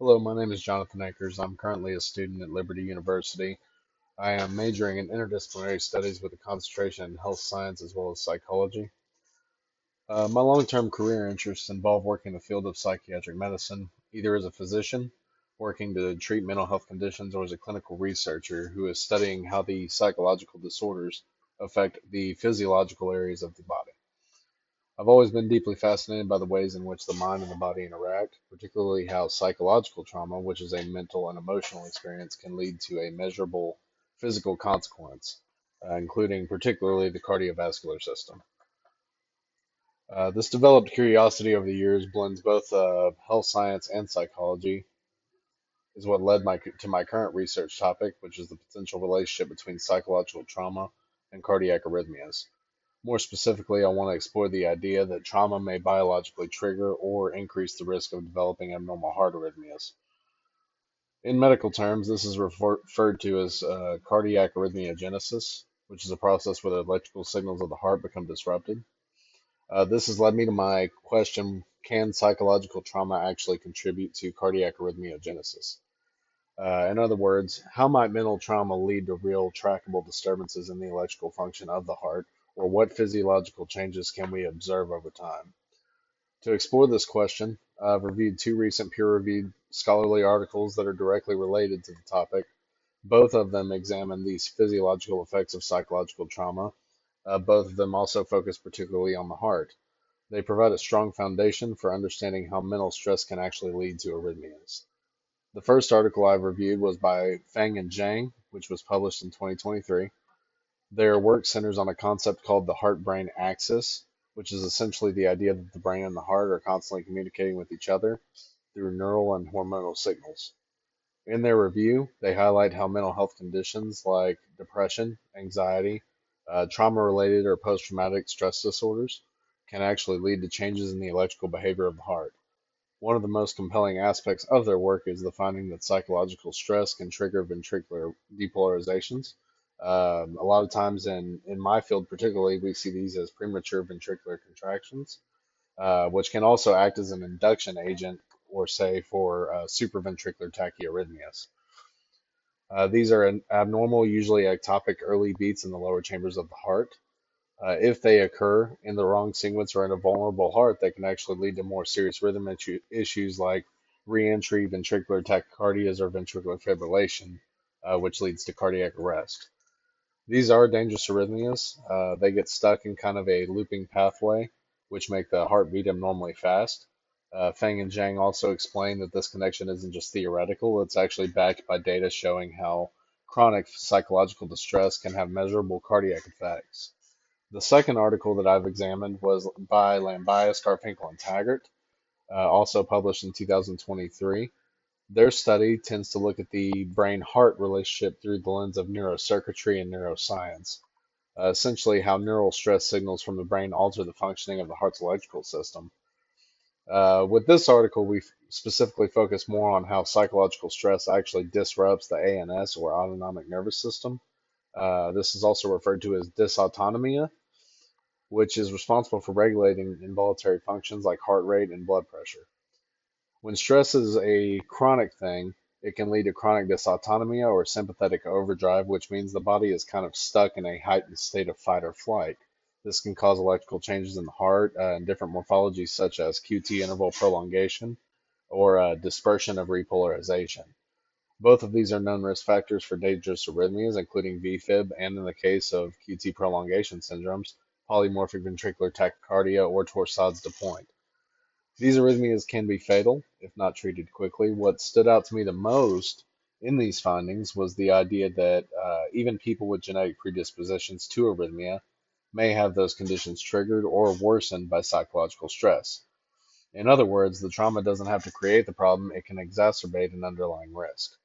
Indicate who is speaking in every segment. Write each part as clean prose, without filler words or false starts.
Speaker 1: Hello, my name is Jonathan Akers. I'm currently a student at Liberty University. I am majoring in interdisciplinary studies with a concentration in health science as well as psychology. My long-term career interests involve working in the field of psychiatric medicine, either as a physician working to treat mental health conditions or as a clinical researcher who is studying how the psychological disorders affect the physiological areas of the body. I've always been deeply fascinated by the ways in which the mind and the body interact, particularly how psychological trauma, which is a mental and emotional experience, can lead to a measurable physical consequence, including particularly the cardiovascular system. This developed curiosity over the years blends both health science and psychology, is what led to my current research topic, which is the potential relationship between psychological trauma and cardiac arrhythmias. More specifically, I want to explore the idea that trauma may biologically trigger or increase the risk of developing abnormal heart arrhythmias. In medical terms, this is referred to as cardiac arrhythmiogenesis, which is a process where the electrical signals of the heart become disrupted. This has led me to my question: can psychological trauma actually contribute to cardiac arrhythmiogenesis? In other words, how might mental trauma lead to real trackable disturbances in the electrical function of the heart, or what physiological changes can we observe over time? To explore this question, I've reviewed two recent peer reviewed scholarly articles that are directly related to the topic. Both of them examine these physiological effects of psychological trauma. Both of them also focus particularly on the heart. They provide a strong foundation for understanding how mental stress can actually lead to arrhythmias. The first article I've reviewed was by Feng and Zhang, which was published in 2023. Their work centers on a concept called the heart-brain axis, which is essentially the idea that the brain and the heart are constantly communicating with each other through neural and hormonal signals. In their review, they highlight how mental health conditions like depression, anxiety, trauma-related or post-traumatic stress disorders can actually lead to changes in the electrical behavior of the heart. One of the most compelling aspects of their work is the finding that psychological stress can trigger ventricular depolarizations. A lot of times, in my field particularly, we see these as premature ventricular contractions, which can also act as an induction agent, or say for supraventricular tachyarrhythmias. These are abnormal, usually ectopic early beats in the lower chambers of the heart. If they occur in the wrong sequence or in a vulnerable heart, they can actually lead to more serious rhythm issues like reentry, ventricular tachycardias, or ventricular fibrillation, which leads to cardiac arrest. These are dangerous arrhythmias. They get stuck in kind of a looping pathway, which make the heart beat abnormally fast. Feng and Zhang also explain that this connection isn't just theoretical, it's actually backed by data showing how chronic psychological distress can have measurable cardiac effects. The second article that I've examined was by Lambias, Garfinkel, and Taggart, also published in 2023. Their study tends to look at the brain-heart relationship through the lens of neurocircuitry and neuroscience, essentially how neural stress signals from the brain alter the functioning of the heart's electrical system. With this article, we specifically focus more on how psychological stress actually disrupts the ANS, or autonomic nervous system. This is also referred to as dysautonomia, which is responsible for regulating involuntary functions like heart rate and blood pressure. When stress is a chronic thing, it can lead to chronic dysautonomia or sympathetic overdrive, which means the body is kind of stuck in a heightened state of fight or flight. This can cause electrical changes in the heart and different morphologies such as QT interval prolongation or dispersion of repolarization. Both of these are known risk factors for dangerous arrhythmias, including VFib, and in the case of QT prolongation syndromes, polymorphic ventricular tachycardia or torsades de pointe. These arrhythmias can be fatal if not treated quickly. What stood out to me the most in these findings was the idea that even people with genetic predispositions to arrhythmia may have those conditions triggered or worsened by psychological stress. In other words, the trauma doesn't have to create the problem, it can exacerbate an underlying risk.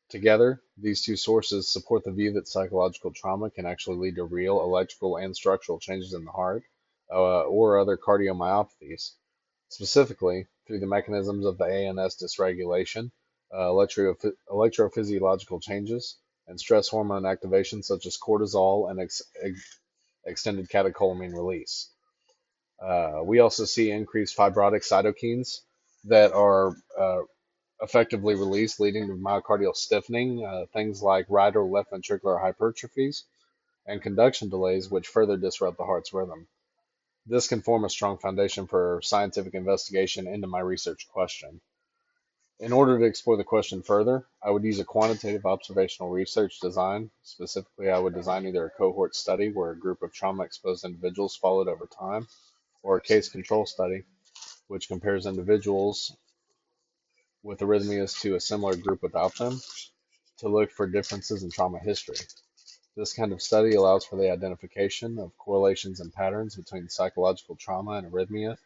Speaker 1: Together, these two sources support the view that psychological trauma can actually lead to real electrical and structural changes in the heart or other cardiomyopathies, specifically through the mechanisms of the ANS dysregulation, electrophysiological changes, and stress hormone activation such as cortisol and extended catecholamine release. We also see increased fibrotic cytokines that are effectively released, leading to myocardial stiffening, things like right or left ventricular hypertrophies, and conduction delays, which further disrupt the heart's rhythm. This can form a strong foundation for scientific investigation into my research question. In order to explore the question further, I would use a quantitative observational research design. Specifically, I would design either a cohort study where a group of trauma exposed individuals followed over time, or a case control study, which compares individuals with arrhythmias to a similar group without them to look for differences in trauma history. This kind of study allows for the identification of correlations and patterns between psychological trauma and arrhythmia,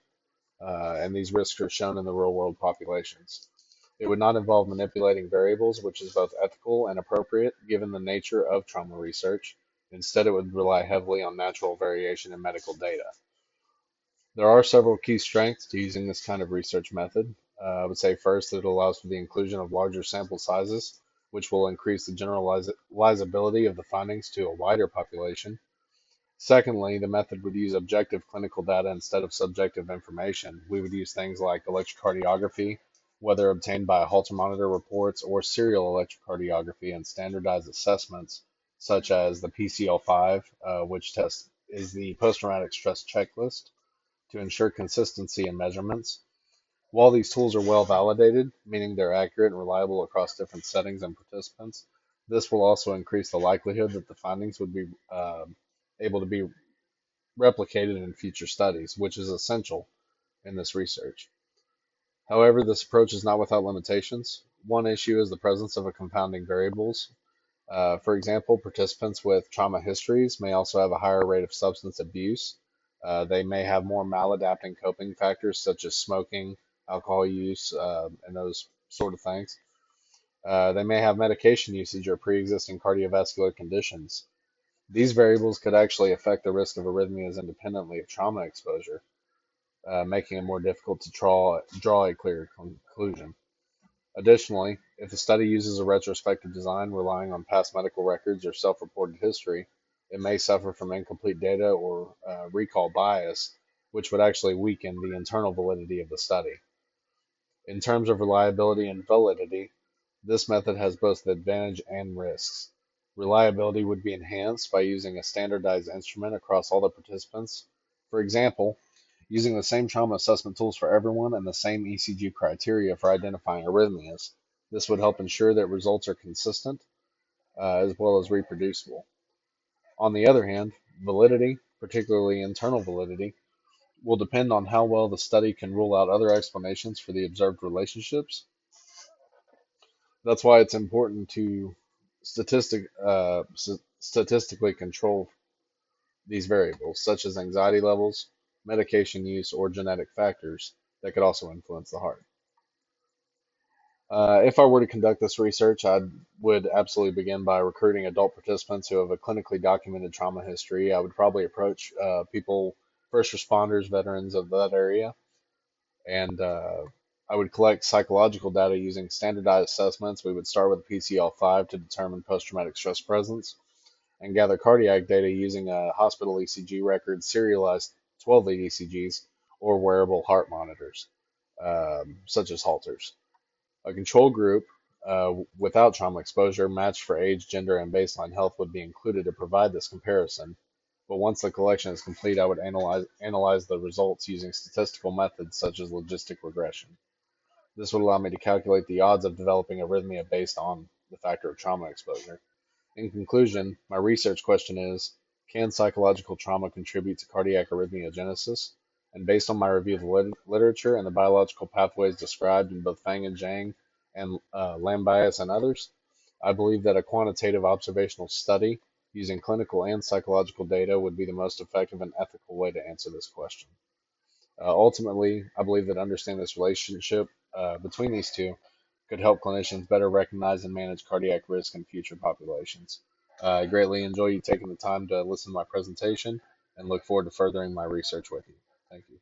Speaker 1: and these risks are shown in the real world populations. It would not involve manipulating variables, which is both ethical and appropriate given the nature of trauma research. Instead, it would rely heavily on natural variation in medical data. There are several key strengths to using this kind of research method. I would say first that it allows for the inclusion of larger sample sizes, which will increase the generalizability of the findings to a wider population. Secondly, the method would use objective clinical data instead of subjective information. We would use things like electrocardiography, whether obtained by Holter monitor reports or serial electrocardiography, and standardized assessments such as the PCL5, which test is the post-traumatic stress checklist, to ensure consistency in measurements. While these tools are well validated, meaning they're accurate and reliable across different settings and participants, this will also increase the likelihood that the findings would be able to be replicated in future studies, which is essential in this research. However, this approach is not without limitations. One issue is the presence of a confounding variables. For example, participants with trauma histories may also have a higher rate of substance abuse. They may have more maladapting coping factors such as smoking, alcohol use, and those sort of things. They may have medication usage or pre-existing cardiovascular conditions. These variables could actually affect the risk of arrhythmias independently of trauma exposure, making it more difficult to draw a clear conclusion. Additionally, if the study uses a retrospective design relying on past medical records or self-reported history, it may suffer from incomplete data or recall bias, which would actually weaken the internal validity of the study. In terms of reliability and validity, this method has both the advantage and risks. Reliability would be enhanced by using a standardized instrument across all the participants. For example, using the same trauma assessment tools for everyone and the same ECG criteria for identifying arrhythmias. This would help ensure that results are consistent as well as reproducible. On the other hand, validity, particularly internal validity, will depend on how well the study can rule out other explanations for the observed relationships. That's why it's important to statistically control these variables, such as anxiety levels, medication use, or genetic factors that could also influence the heart. If I were to conduct this research, I would absolutely begin by recruiting adult participants who have a clinically documented trauma history. I would probably approach people, first responders, veterans of that area, and I would collect psychological data using standardized assessments. We would start with PCL5 to determine post-traumatic stress presence and gather cardiac data using a hospital ECG record, serialized 12-lead ECGs, or wearable heart monitors, such as halters. A control group without trauma exposure, matched for age, gender, and baseline health, would be included to provide this comparison. But once the collection is complete, I would analyze the results using statistical methods such as logistic regression. This would allow me to calculate the odds of developing arrhythmia based on the factor of trauma exposure. In conclusion, my research question is, can psychological trauma contribute to cardiac arrhythmiogenesis? And based on my review of the literature and the biological pathways described in both Fang and Zhang and Lambias and others, I believe that a quantitative observational study using clinical and psychological data would be the most effective and ethical way to answer this question. Ultimately, I believe that understanding this relationship between these two could help clinicians better recognize and manage cardiac risk in future populations. I greatly enjoy you taking the time to listen to my presentation and look forward to furthering my research with you. Thank you.